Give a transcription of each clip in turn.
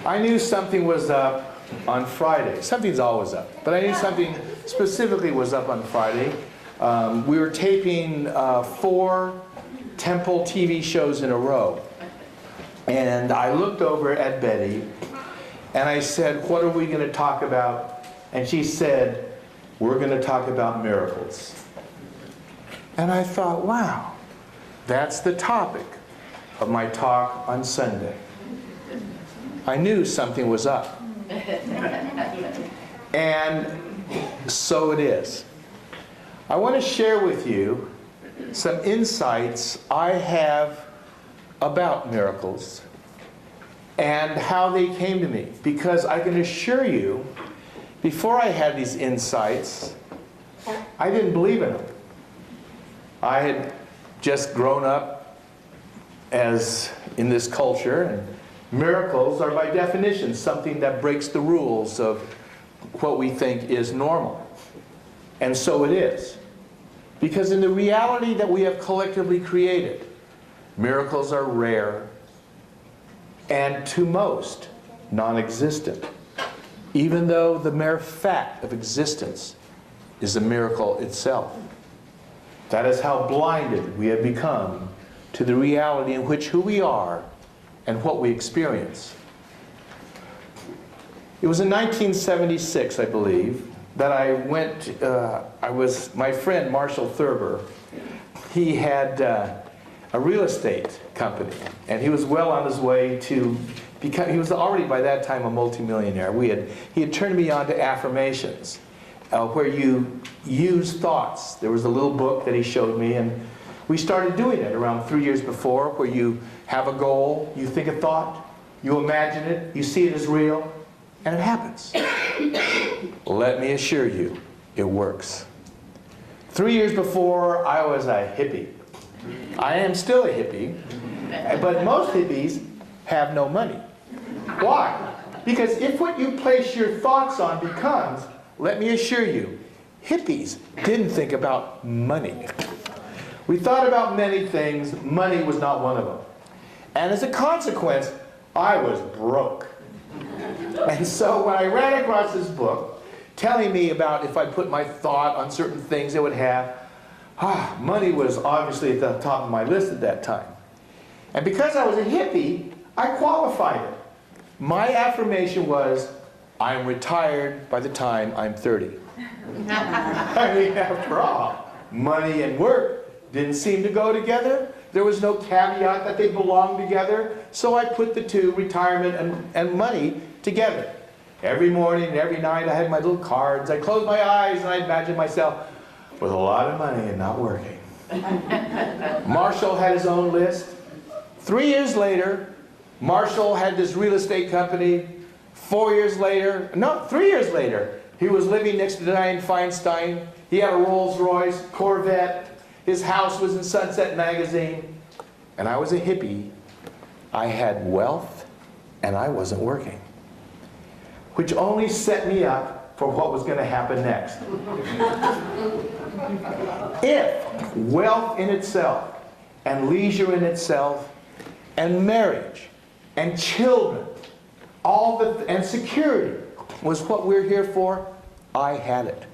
I knew something was up on Friday. Something's always up, but I knew something specifically was up on Friday. We were taping 4 Temple TV shows in a row. And I looked over at Betty and I said, what are we going to talk about? And she said, we're going to talk about miracles. And I thought, wow, that's the topic of my talk on Sunday. I knew something was up. And so it is. I want to share with you some insights I have about miracles and how they came to me. Because I can assure you, before I had these insights, I didn't believe in them. I had just grown up as in this culture, and miracles are by definition something that breaks the rules of what we think is normal. And so it is. Because in the reality that we have collectively created, miracles are rare and to most non-existent, even though the mere fact of existence is a miracle itself. That is how blinded we have become to the reality in which who we are and what we experience. It was in 1976, I believe, that I went, my friend Marshall Thurber, he had a real estate company, and he was well on his way to become, he was already by that time a multimillionaire. He had turned me on to affirmations, where you use thoughts. There was a little book that he showed me, and we started doing it around 3 years before, where you have a goal, you think a thought, you imagine it, you see it as real, and it happens. Let me assure you, it works. 3 years before, I was a hippie. I am still a hippie, but most hippies have no money. Why? Because if what you place your thoughts on becomes, let me assure you, hippies didn't think about money. We thought about many things, money was not one of them. And as a consequence, I was broke. And so when I ran across this book, telling me about if I put my thought on certain things it would have, money was obviously at the top of my list at that time. And because I was a hippie, I qualified it. My affirmation was, I'm retired by the time I'm 30. I mean, after all, money and work didn't seem to go together. There was no caveat that they belonged together. So I put the two, retirement and money, together. Every morning and every night I had my little cards. I closed my eyes and I imagined myself with a lot of money and not working. Marshall had his own list. 3 years later, Marshall had this real estate company. 3 years later, he was living next to Dianne Feinstein. He had a Rolls Royce, Corvette. His house was in Sunset Magazine. And I was a hippie. I had wealth and I wasn't working, which only set me up for what was going to happen next. If wealth in itself, and leisure in itself, and marriage, and children, and security was what we're here for, I had it.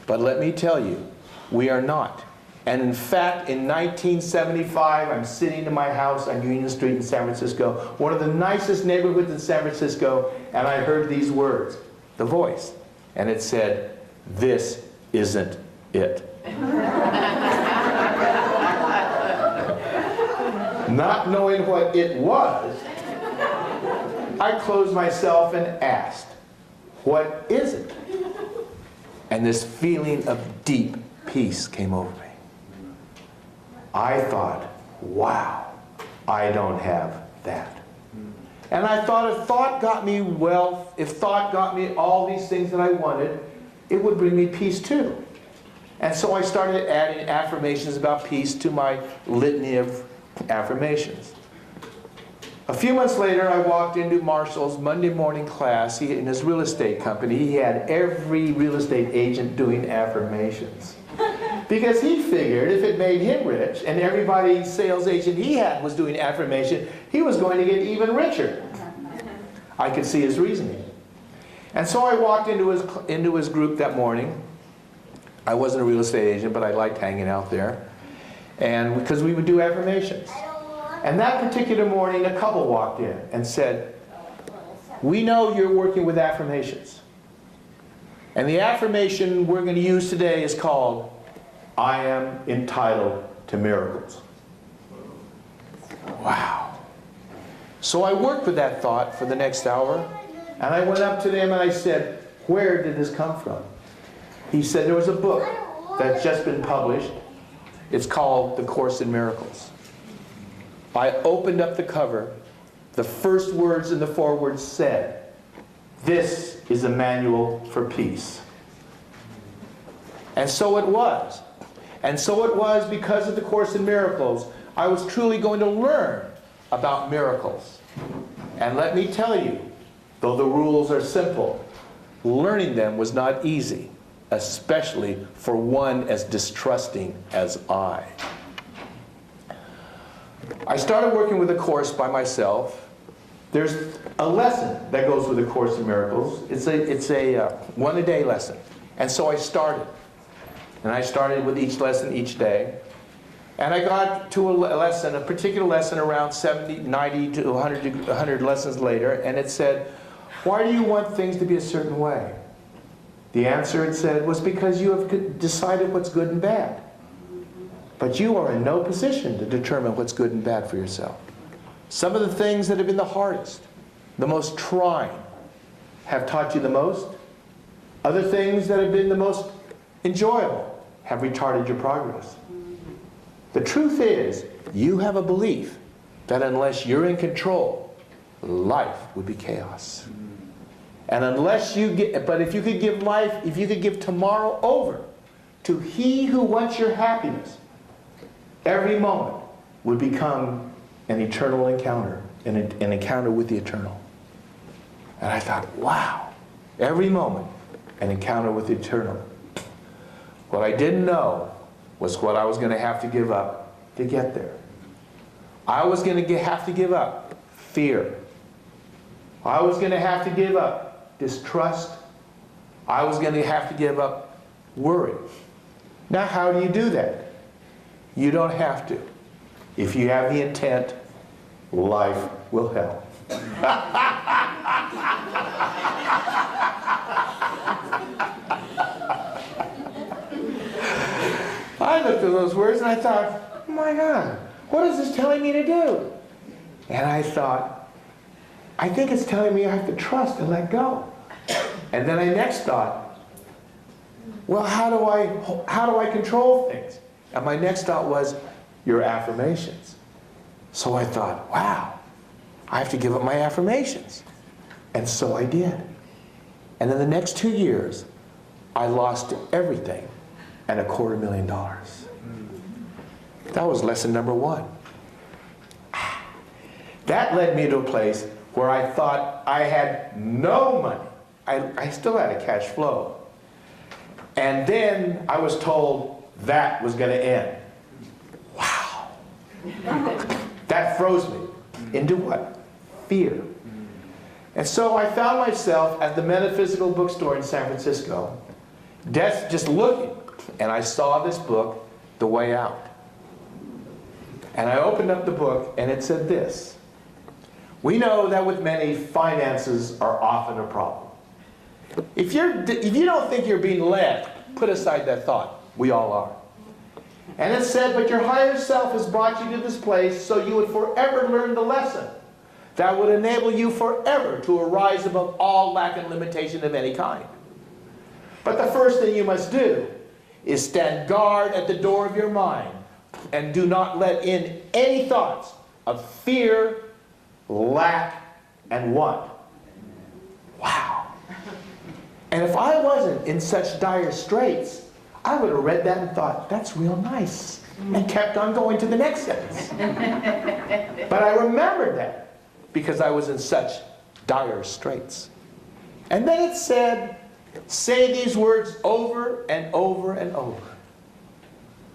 But let me tell you, we are not. And in fact, in 1975, I'm sitting in my house on Union Street in San Francisco, one of the nicest neighborhoods in San Francisco, and I heard these words, the voice, and it said, "This isn't it." Not knowing what it was, I closed myself and asked, what is it? And this feeling of deep peace came over me. I thought, wow, I don't have that. And I thought if thought got me wealth, if thought got me all these things that I wanted, it would bring me peace too. And so I started adding affirmations about peace to my litany of affirmations. A few months later, I walked into Marshall's Monday morning class. In his real estate company, he had every real estate agent doing affirmations. Because he figured if it made him rich, and every sales agent he had was doing affirmation, he was going to get even richer. I could see his reasoning. And so I walked into his group that morning. I wasn't a real estate agent, but I liked hanging out there. And because we would do affirmations. And that particular morning, a couple walked in and said, "We know you're working with affirmations. And the affirmation we're going to use today is called, 'I am entitled to miracles.'" Wow. So I worked with that thought for the next hour. And I went up to them and I said, "Where did this come from?" He said, "There was a book that's just been published. It's called The Course in Miracles." I opened up the cover. The first words in the foreword said, "This is a manual for peace." And so it was. And so it was because of the Course in Miracles, I was truly going to learn about miracles. And let me tell you, though the rules are simple, learning them was not easy, especially for one as distrusting as I. I started working with the Course by myself. There's a lesson that goes with the Course in Miracles. It's a one-a-day lesson. And so I started. And I started with each lesson each day. And I got to a particular lesson around 70, 90 to 100 lessons later, and it said, "Why do you want things to be a certain way?" The answer, it said, was because you have decided what's good and bad. But you are in no position to determine what's good and bad for yourself. Some of the things that have been the hardest, the most trying, have taught you the most. Other things that have been the most enjoyable have retarded your progress. The truth is, you have a belief that unless you're in control, life would be chaos. And unless you get, but if you could give life, if you could give tomorrow over to He who wants your happiness, every moment would become an eternal encounter, an encounter with the eternal. And I thought, wow, every moment, an encounter with the eternal. What I didn't know was what I was going to have to give up to get there. I was going to have to give up fear. I was going to have to give up distrust. I was going to have to give up worry. Now, how do you do that? You don't have to. If you have the intent, life will help. I looked at those words and I thought, oh my God, what is this telling me to do? And I thought, I think it's telling me I have to trust and let go. And then I next thought, well, how do I control things? And my next thought was, your affirmations. So I thought, wow, I have to give up my affirmations. And so I did. And in the next 2 years, I lost everything and $250,000. That was lesson number 1. That led me to a place where I thought I had no money. I still had a cash flow. And then I was told that was going to end. Wow. That froze me into what? Fear. And so I found myself at the metaphysical bookstore in San Francisco, just looking, and I saw this book, The Way Out. And I opened up the book, and it said this: we know that with many, finances are often a problem. If you don't think you're being led, put aside that thought. We all are. And it said, but your higher self has brought you to this place so you would forever learn the lesson that would enable you forever to arise above all lack and limitation of any kind. But the first thing you must do is stand guard at the door of your mind and do not let in any thoughts of fear, lack, and want. Wow. And if I wasn't in such dire straits, I would have read that and thought, that's real nice, and kept on going to the next sentence. But I remembered that because I was in such dire straits. And then it said, say these words over and over and over.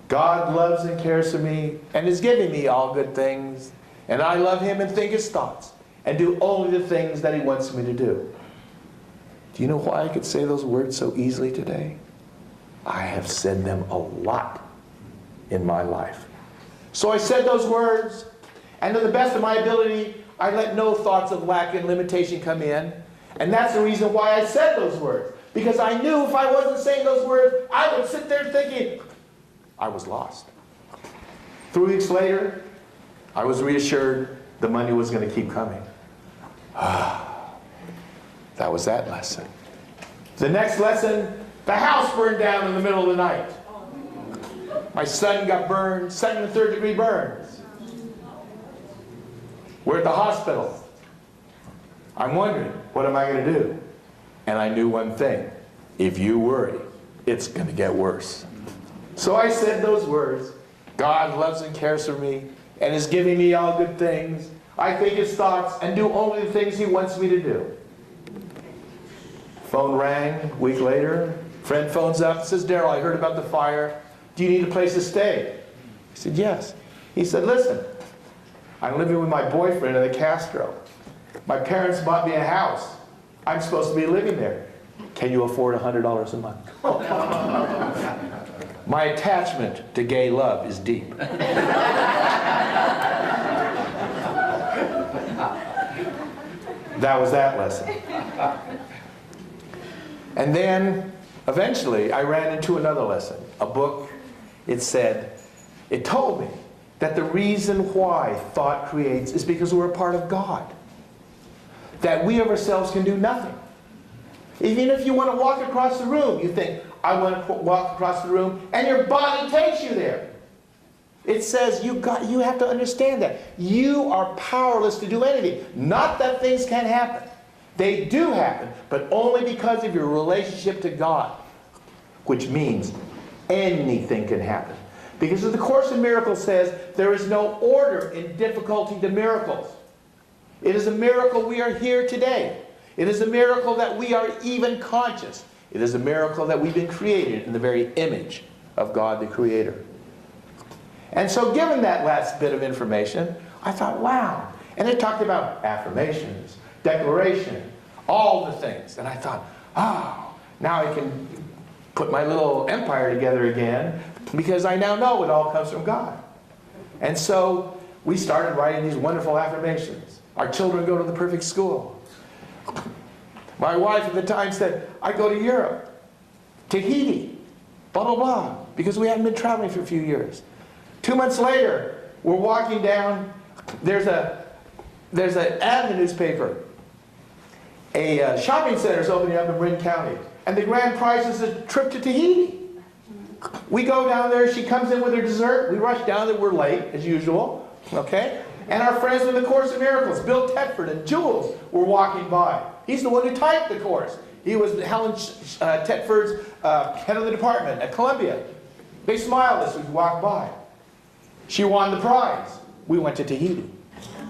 God loves and cares for me and is giving me all good things, and I love Him and think His thoughts. and do only the things that he wants me to do. Do you know why I could say those words so easily today? I have said them a lot in my life. So I said those words, and to the best of my ability, I let no thoughts of lack and limitation come in. And that's the reason why I said those words. Because I knew if I wasn't saying those words, I would sit there thinking, I was lost. 3 weeks later, I was reassured the money was going to keep coming. That was that lesson. The next lesson, the house burned down in the middle of the night. My son got burned, 2nd and 3rd degree burns. We're at the hospital. I'm wondering, what am I going to do? And I knew one thing. If you worry, it's going to get worse. So I said those words. God loves and cares for me and is giving me all good things. I think his thoughts and do only the things he wants me to do. Phone rang a week later. Friend phones up and says, Darryl, I heard about the fire. Do you need a place to stay? I said, yes. He said, listen, I'm living with my boyfriend in the Castro. My parents bought me a house. I'm supposed to be living there. Can you afford $100 a month? My attachment to gay love is deep. That was that lesson. And then, eventually, I ran into another lesson. A book, it told me that the reason why thought creates is because we're a part of God. That we of ourselves can do nothing. Even if you want to walk across the room, you think, I want to walk across the room, and your body takes you there. It says you have to understand that. You are powerless to do anything. Not that things can't happen. They do happen, but only because of your relationship to God. Which means anything can happen. Because as the Course in Miracles says, there is no order in difficulty to miracles. It is a miracle we are here today. It is a miracle that we are even conscious. It is a miracle that we've been created in the very image of God the Creator. And so given that last bit of information, I thought, wow. And it talked about affirmations, declaration, all the things. And I thought, oh, now I can put my little empire together again because I now know it all comes from God. And so we started writing these wonderful affirmations. Our children go to the perfect school. My wife at the time said, I go to Europe, Tahiti, blah, blah, blah, because we hadn't been traveling for a few years. 2 months later, we're walking down, there's an ad in the newspaper. A shopping center is opening up in Marin County, and the grand prize is a trip to Tahiti. We go down there, she comes in with her dessert, we rush down there, we're late, as usual, okay? And our friends with the Course in Miracles, Bill Tedford and Jules, were walking by. He's the one who typed the course. He was Helen Tedford's head of the department at Columbia. They smiled as we walked by. She won the prize. We went to Tahiti.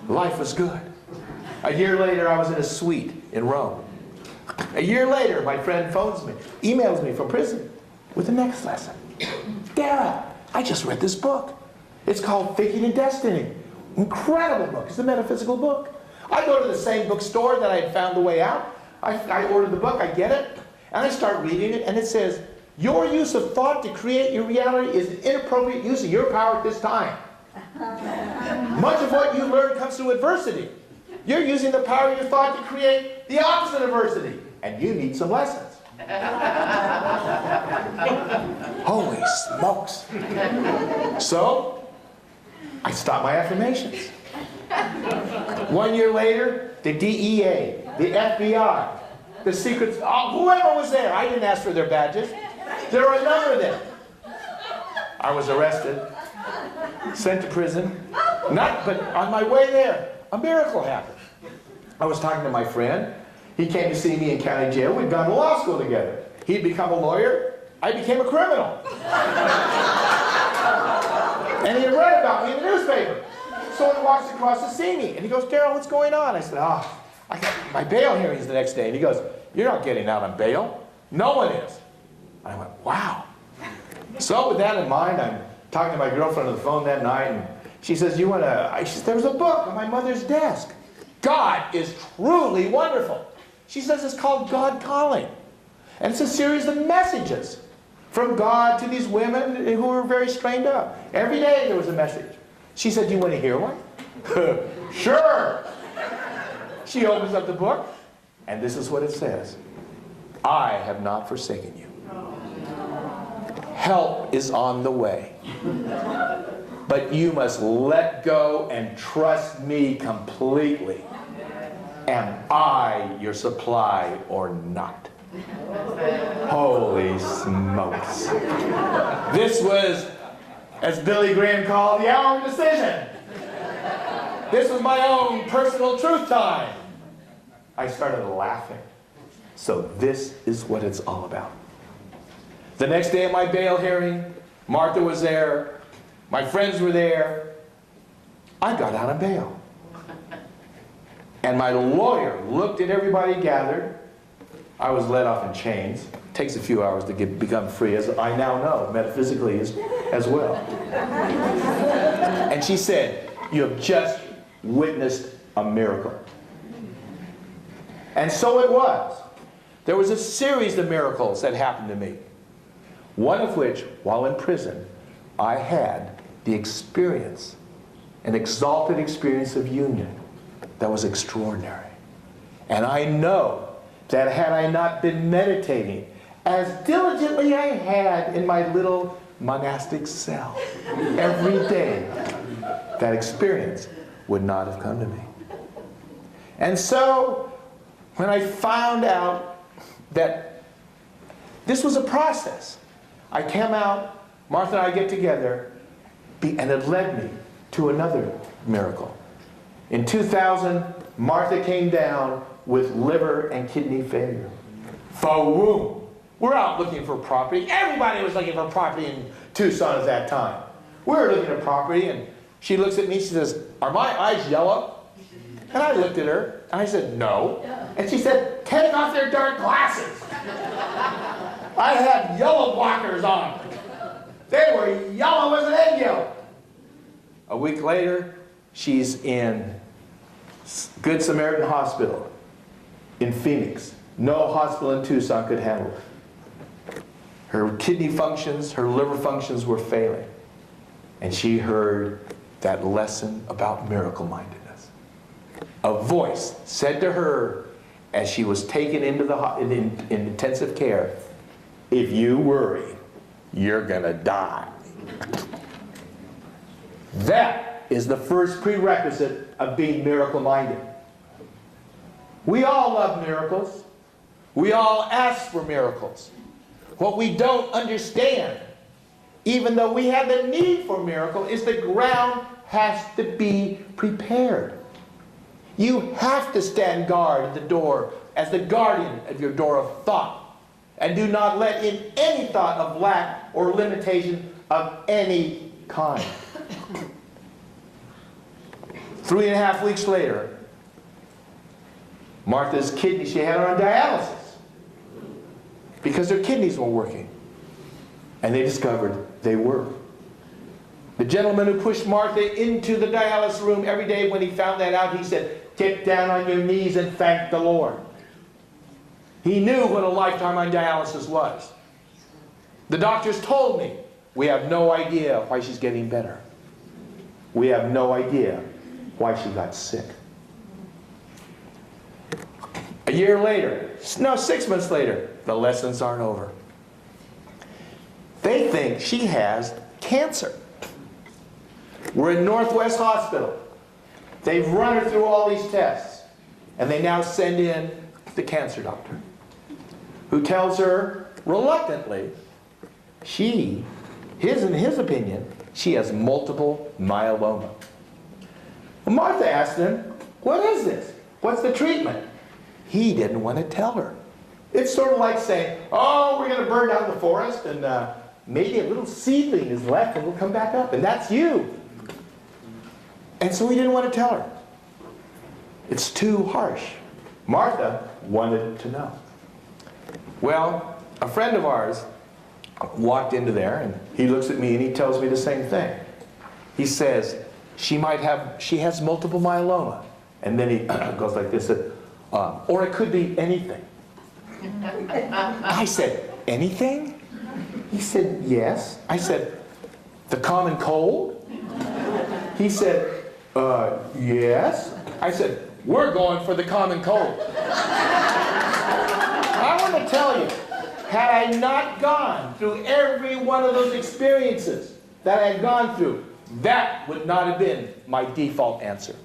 Life was good. A year later, I was in a suite in Rome. A year later, my friend phones me, emails me from prison with the next lesson. Darryl, I just read this book. It's called Faking in Destiny. Incredible book. It's a metaphysical book. I go to the same bookstore that I had found the way out. I order the book, I get it, and I start reading it, and it says, your use of thought to create your reality is an inappropriate use of your power at this time. Much of what you learn comes through adversity. You're using the power of your thought to create the opposite of adversity, and you need some lessons. Holy smokes. So, I stopped my affirmations. 1 year later, the DEA, the FBI, the secrets, whoever was there, I didn't ask for their badges. There were a number of them. I was arrested, sent to prison. But on my way there, a miracle happened. I was talking to my friend. He came to see me in county jail. We'd gone to law school together. He'd become a lawyer. I became a criminal. And he had read about me in the newspaper. So he walks across to see me. And he goes, Darryl, what's going on? I said, I got my bail hearings the next day. And he goes, you're not getting out on bail. No one is. And I went, wow. So with that in mind, I'm talking to my girlfriend on the phone that night. And she says, she says, there was a book on my mother's desk. God is truly wonderful. She says it's called God Calling. And it's a series of messages from God to these women who were very strained up. Every day there was a message. She said, do you want to hear one? Sure. She opens up the book, and this is what it says. I have not forsaken you. Help is on the way. But you must let go and trust me completely. Am I your supply or not? Holy smokes. This was, as Billy Graham called, the hour of decision. This was my own personal truth time. I started laughing. So this is what it's all about. The next day at my bail hearing, Martha was there. My friends were there. I got out on bail. And my lawyer looked at everybody gathered. I was let off in chains. It takes a few hours to become free, as I now know, metaphysically as well. And she said, you have just witnessed a miracle. And so it was. There was a series of miracles that happened to me. One of which, while in prison, I had the experience, an exalted experience of union that was extraordinary. And I know that had I not been meditating as diligently I had in my little monastic cell every day, that experience would not have come to me. And so, when I found out that this was a process, I came out, Martha and I get together, and it led me to another miracle. In 2000, Martha came down with liver and kidney failure. Boom! We're out looking for property. Everybody was looking for property in Tucson at that time. We were looking at property, and she looks at me, she says, are my eyes yellow? And I looked at her, and I said, no. And she said, take off their dark glasses. I had yellow blockers on. They were yellow as an egg yolk. A week later, she's in Good Samaritan Hospital in Phoenix. No hospital in Tucson could handle her. Her kidney functions, her liver functions were failing. And she heard that lesson about miracle-mindedness. A voice said to her as she was taken into in intensive care, if you worry, you're gonna die. That is the first prerequisite of being miracle-minded. We all love miracles. We all ask for miracles. What we don't understand, even though we have the need for a miracle, is the ground has to be prepared. You have to stand guard at the door as the guardian of your door of thought. And do not let in any thought of lack or limitation of any kind. 3.5 weeks later, Martha's kidney, she had her on dialysis because her kidneys weren't working. And they discovered they were. The gentleman who pushed Martha into the dialysis room every day, when he found that out, he said, get down on your knees and thank the Lord. He knew what a lifetime on dialysis was. The doctors told me, we have no idea why she's getting better. We have no idea why she got sick. A year later, no, 6 months later, the lessons aren't over. They think she has cancer. We're in Northwest Hospital. They've run her through all these tests. And they now send in the cancer doctor, who tells her, reluctantly, in his opinion, she has multiple myeloma. Well, Martha asked him, what is this? What's the treatment? He didn't want to tell her. It's sort of like saying, oh, we're going to burn down the forest, and maybe a little seedling is left, and we'll come back up, and that's you. And so he didn't want to tell her. It's too harsh. Martha wanted to know. Well, a friend of ours walked into there, and he looks at me and he tells me the same thing. He says, she has multiple myeloma, And then he goes like this, or it could be anything. I said, anything? He said, yes. I said, the common cold? He said, yes. I said, we're going for the common cold. I want to tell you, had I not gone through every one of those experiences that I had gone through, that would not have been my default answer.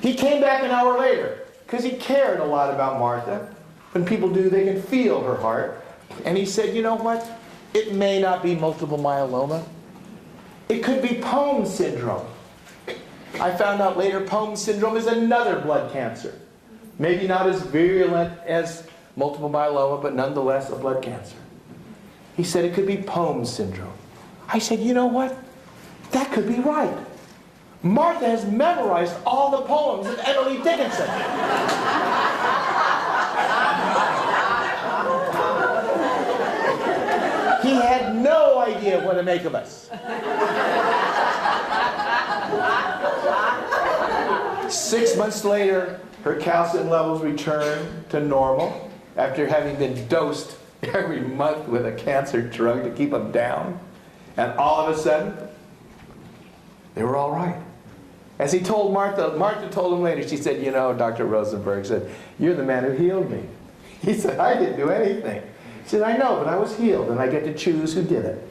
He came back an hour later because he cared a lot about Martha. When people do, they can feel her heart. And he said, you know what? It may not be multiple myeloma. It could be Pohm syndrome. I found out later Pohm syndrome is another blood cancer. Maybe not as virulent as multiple myeloma, but nonetheless a blood cancer. He said it could be Pohm syndrome. I said, you know what? That could be right. Martha has memorized all the poems of Emily Dickinson. He had no idea what to make of us. 6 months later, her calcium levels returned to normal after having been dosed every month with a cancer drug to keep them down. And all of a sudden, they were all right. As he told Martha told him later, she said, you know, Dr. Rosenberg said, you're the man who healed me. He said, I didn't do anything. She said, I know, but I was healed, and I get to choose who did it.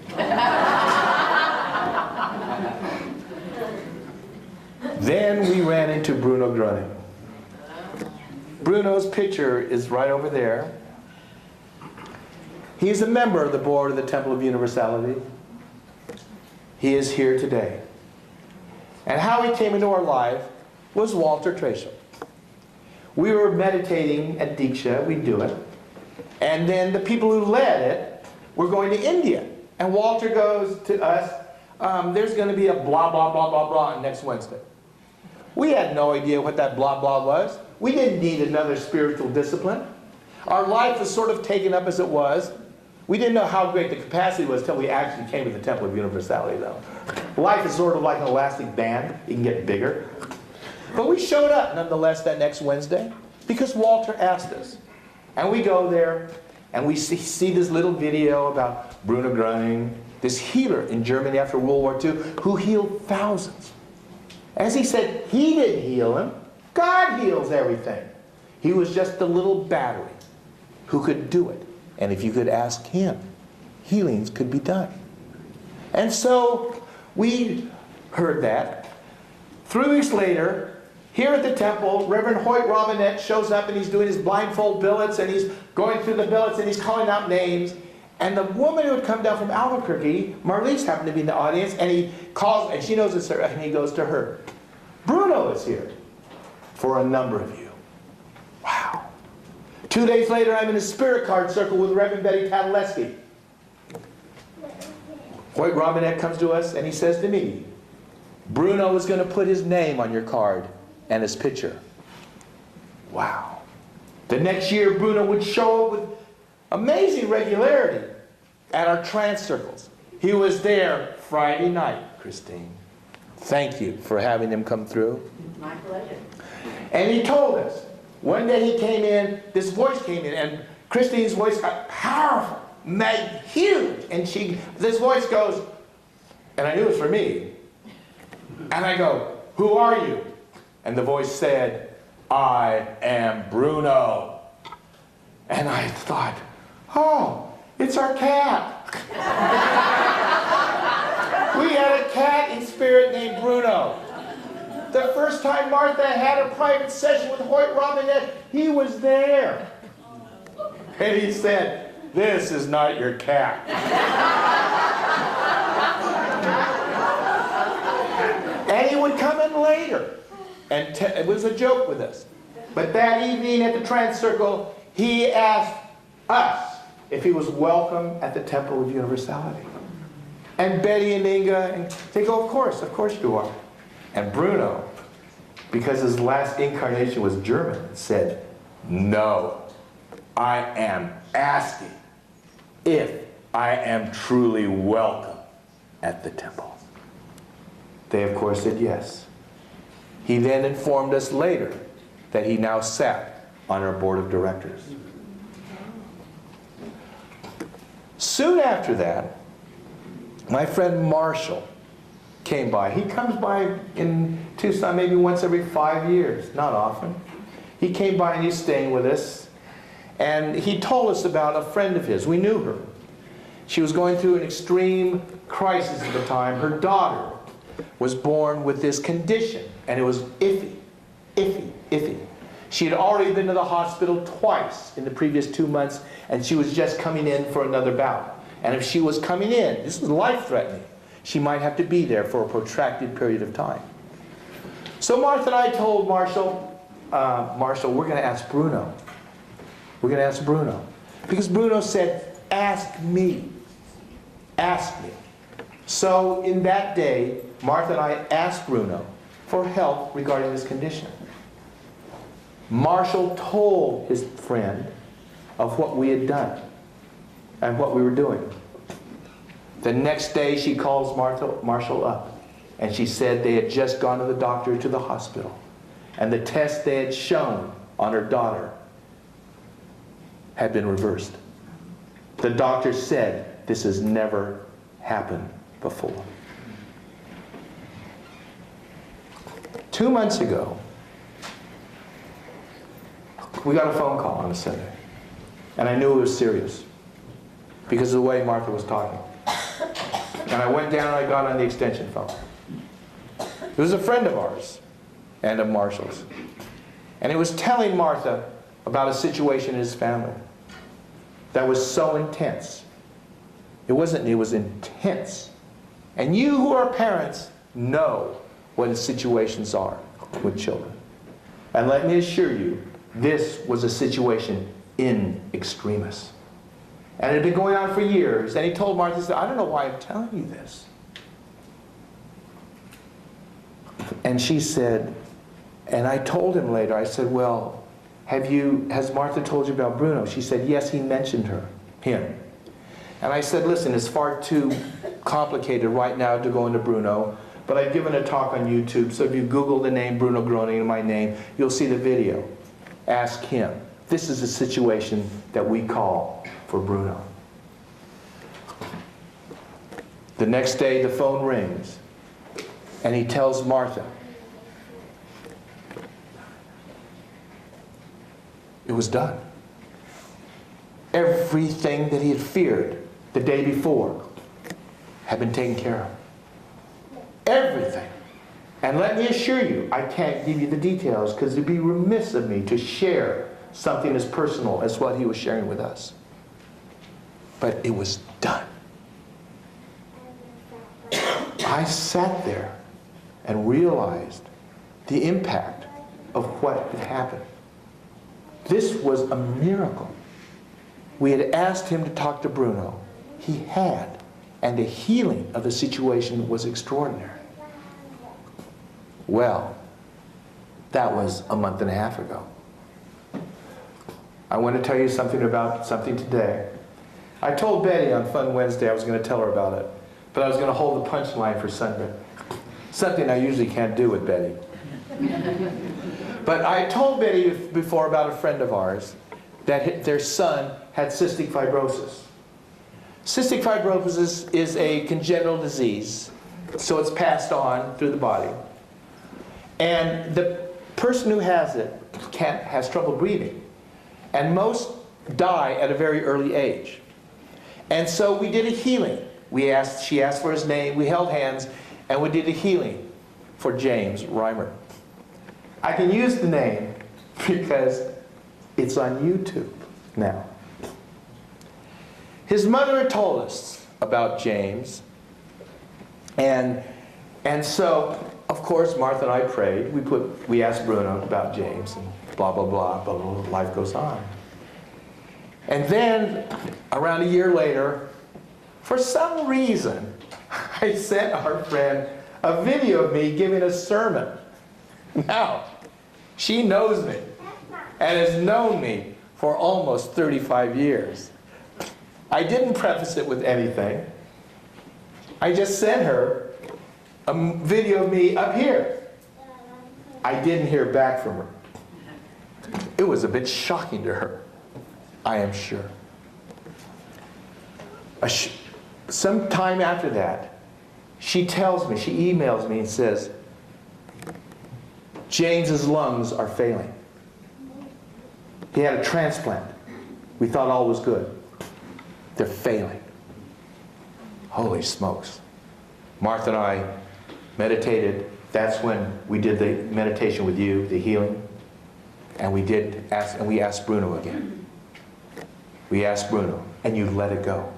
Then we ran into Bruno Gröning. Bruno's picture is right over there. He's a member of the board of the Temple of Universality. He is here today. And how he came into our life was Walter Tresham. We were meditating at Diksha, we do it. And then the people who led it were going to India. And Walter goes to us, there's going to be a blah, blah, blah, blah, blah next Wednesday. We had no idea what that blah, blah was. We didn't need another spiritual discipline. Our life was sort of taken up as it was. We didn't know how great the capacity was until we actually came to the Temple of Universality, though. Life is sort of like an elastic band. You can get bigger. But we showed up, nonetheless, that next Wednesday because Walter asked us. And we go there, and we see this little video about Bruno Gröning, this healer in Germany after World War II, who healed thousands. As he said, he didn't heal him. God heals everything. He was just a little battery who could do it. And if you could ask him, healings could be done. And so we heard that. 3 weeks later, here at the temple, Reverend Hoyt Robinette shows up and he's doing his blindfold billets and he's going through the billets and he's calling out names. And the woman who had come down from Albuquerque, Marlise, happened to be in the audience, and he calls, and she knows it's her, and he goes to her. Bruno is here for a number of you. Wow. 2 days later, I'm in a spirit card circle with Reverend Betty Tadaleski. Hoyt Robinette comes to us and he says to me, Bruno is going to put his name on your card and his picture. Wow. The next year, Bruno would show up with amazing regularity at our trance circles. He was there Friday night, Christine. Thank you for having him come through. My pleasure. And he told us, one day he came in, this voice came in, and Christine's voice got powerful, huge. And this voice goes, and I knew it was for me. And I go, who are you? And the voice said, I am Bruno. And I thought, oh, it's our cat. We had a cat in spirit named Bruno. The first time Martha had a private session with Hoyt Robinette, he was there. And he said, this is not your cat. And he would come in later. And it was a joke with us. But that evening at the trance circle, he asked us if he was welcome at the Temple of Universality. And Betty and Inga, and they go, of course you are. And Bruno, because his last incarnation was German, said, no, I am asking if I am truly welcome at the temple. They, of course, said yes. He then informed us later that he now sat on our board of directors. Soon after that, my friend Marshall came by. He comes by in Tucson maybe once every 5 years, not often. He came by and he's staying with us. And he told us about a friend of his. We knew her. She was going through an extreme crisis at the time. Her daughter was born with this condition, and it was iffy, iffy, iffy. She had already been to the hospital twice in the previous 2 months, and she was just coming in for another bout. And if she was coming in, this was life-threatening, she might have to be there for a protracted period of time. So Martha and I told Marshall, we're going to ask Bruno. We're going to ask Bruno. Because Bruno said, ask me. Ask me. So in that day, Martha and I asked Bruno for help regarding this condition. Marshall told his friend of what we had done and what we were doing. The next day she calls Marshall up, and she said they had just gone to the doctor, to the hospital, and the test they had shown on her daughter had been reversed. The doctor said this has never happened before. 2 months ago, we got a phone call on a Sunday, and I knew it was serious because of the way Martha was talking. And I went down and I got on the extension phone. It was a friend of ours and of Marshall's, and it was telling Martha about a situation in his family that was so intense. It was intense. And you who are parents know what the situations are with children. And let me assure you, this was a situation in extremis. And it had been going on for years. And he told Martha, he said, I don't know why I'm telling you this. And she said, and I told him later, I said, well, has Martha told you about Bruno? She said, yes, he mentioned him. And I said, listen, it's far too complicated right now to go into Bruno, but I've given a talk on YouTube, so if you Google the name Bruno Groening and my name, you'll see the video. Ask him. This is a situation that we call for Bruno. The next day the phone rings, and he tells Martha, it was done. Everything that he had feared the day before had been taken care of. Everything. And let me assure you, I can't give you the details because it'd be remiss of me to share something as personal as what he was sharing with us. But it was done. I sat there and realized the impact of what had happened. This was a miracle. We had asked him to talk to Bruno. He had. And the healing of the situation was extraordinary. Well, that was a month and a half ago. I want to tell you something about something today. I told Betty on Fun Wednesday I was going to tell her about it, but I was going to hold the punchline for Sunday. Something I usually can't do with Betty. But I told Betty before about a friend of ours that their son had cystic fibrosis. Cystic fibrosis is a congenital disease, so it's passed on through the body. And the person who has it has trouble breathing. And most die at a very early age. And so we did a healing. She asked for his name, we held hands, and we did a healing for James Reimer. I can use the name because it's on YouTube now. His mother had told us about James, and so, of course, Martha and I prayed. We asked Bruno about James, and blah, blah, blah, blah, blah, life goes on. And then, around a year later, for some reason, I sent our friend a video of me giving a sermon. Now, she knows me and has known me for almost 35 years. I didn't preface it with anything. I just sent her a video of me up here. I didn't hear back from her. It was a bit shocking to her, I am sure. Some time after that, she tells me, she emails me and says, James's lungs are failing. He had a transplant. We thought all was good. They're failing. Holy smokes. Martha and I meditated. That's when we did the meditation with you, the healing. And we asked Bruno again. We asked Bruno, and you let it go.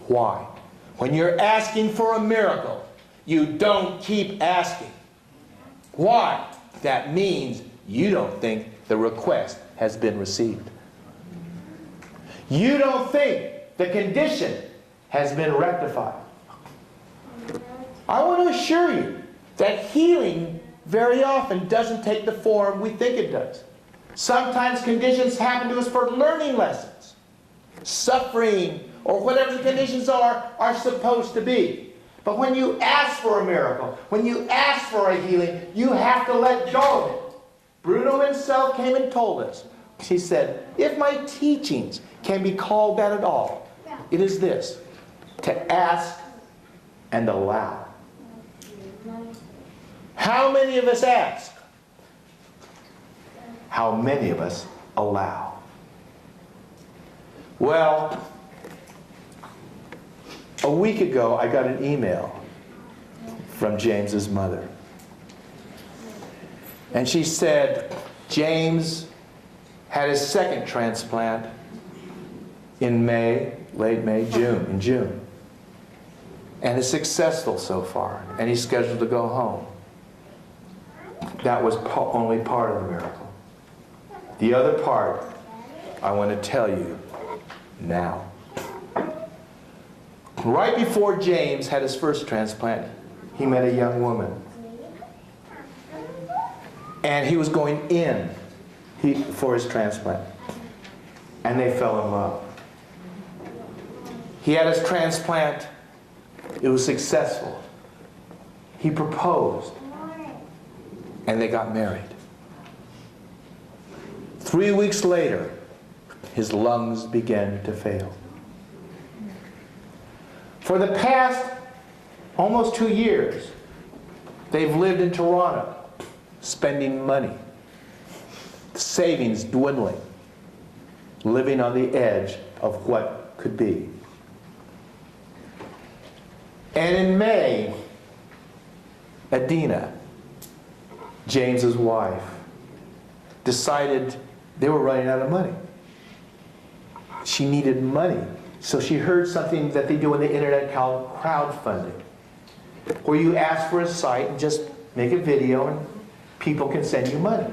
Why? When you're asking for a miracle, you don't keep asking. Why? That means you don't think the request has been received. You don't think the condition has been rectified. I want to assure you that healing very often doesn't take the form we think it does. Sometimes conditions happen to us for learning lessons. Suffering, or whatever the conditions are supposed to be. But when you ask for a miracle, when you ask for a healing, you have to let go of it. Bruno himself came and told us. He said, if my teachings can be called that at all, it is this: to ask and allow. How many of us ask? How many of us allow? Well, a week ago, I got an email from James's mother. And she said, James had his second transplant in May, in June. And is successful so far. And he's scheduled to go home. That was only part of the miracle. The other part, I want to tell you now. Right before James had his first transplant, he met a young woman. And he was going in for his transplant. And they fell in love. He had his transplant. It was successful. He proposed. And they got married. 3 weeks later, his lungs began to fail. For the past almost 2 years, they've lived in Toronto, spending money, savings dwindling, living on the edge of what could be. And in May, Adina, James's wife, decided they were running out of money. She needed money. So she heard something that they do on the internet called crowdfunding, where you ask for a site and just make a video and people can send you money.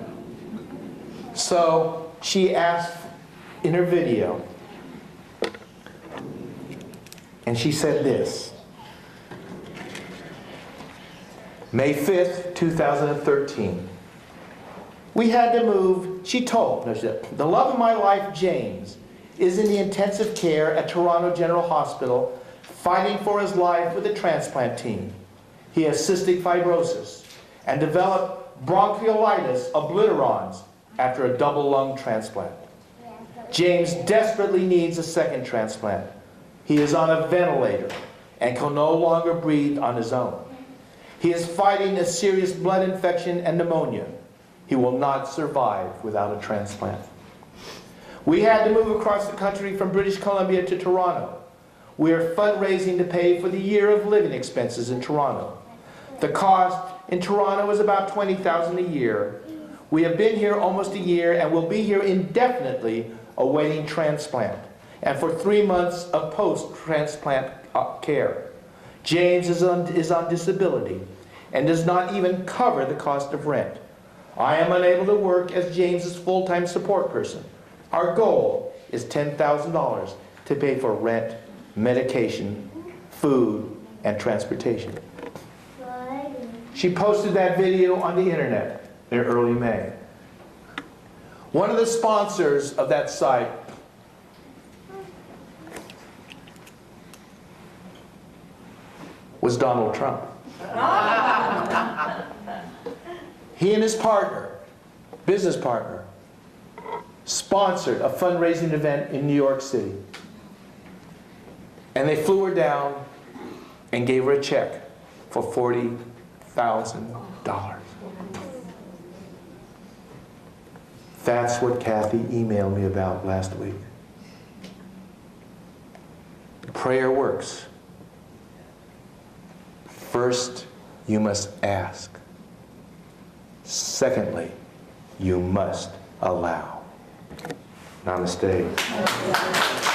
So she asked in her video, and she said this: May 5th, 2013. We had to move, she told, the love of my life, James, is in the intensive care at Toronto General Hospital, fighting for his life with the transplant team. He has cystic fibrosis and developed bronchiolitis obliterans after a double lung transplant. James desperately needs a second transplant. He is on a ventilator and can no longer breathe on his own. He is fighting a serious blood infection and pneumonia. He will not survive without a transplant. We had to move across the country from British Columbia to Toronto. We are fundraising to pay for the year of living expenses in Toronto. The cost in Toronto is about $20,000 a year. We have been here almost a year and will be here indefinitely awaiting transplant and for 3 months of post-transplant care. James is on disability and does not even cover the cost of rent. I am unable to work as James's full-time support person. Our goal is $10,000 to pay for rent, medication, food, and transportation. She posted that video on the internet in early May. One of the sponsors of that site was Donald Trump. He and his partner, business partner, sponsored a fundraising event in New York City. And they flew her down and gave her a check for $40,000. That's what Kathy emailed me about last week. Prayer works. First, you must ask. Secondly, you must allow. Namaste.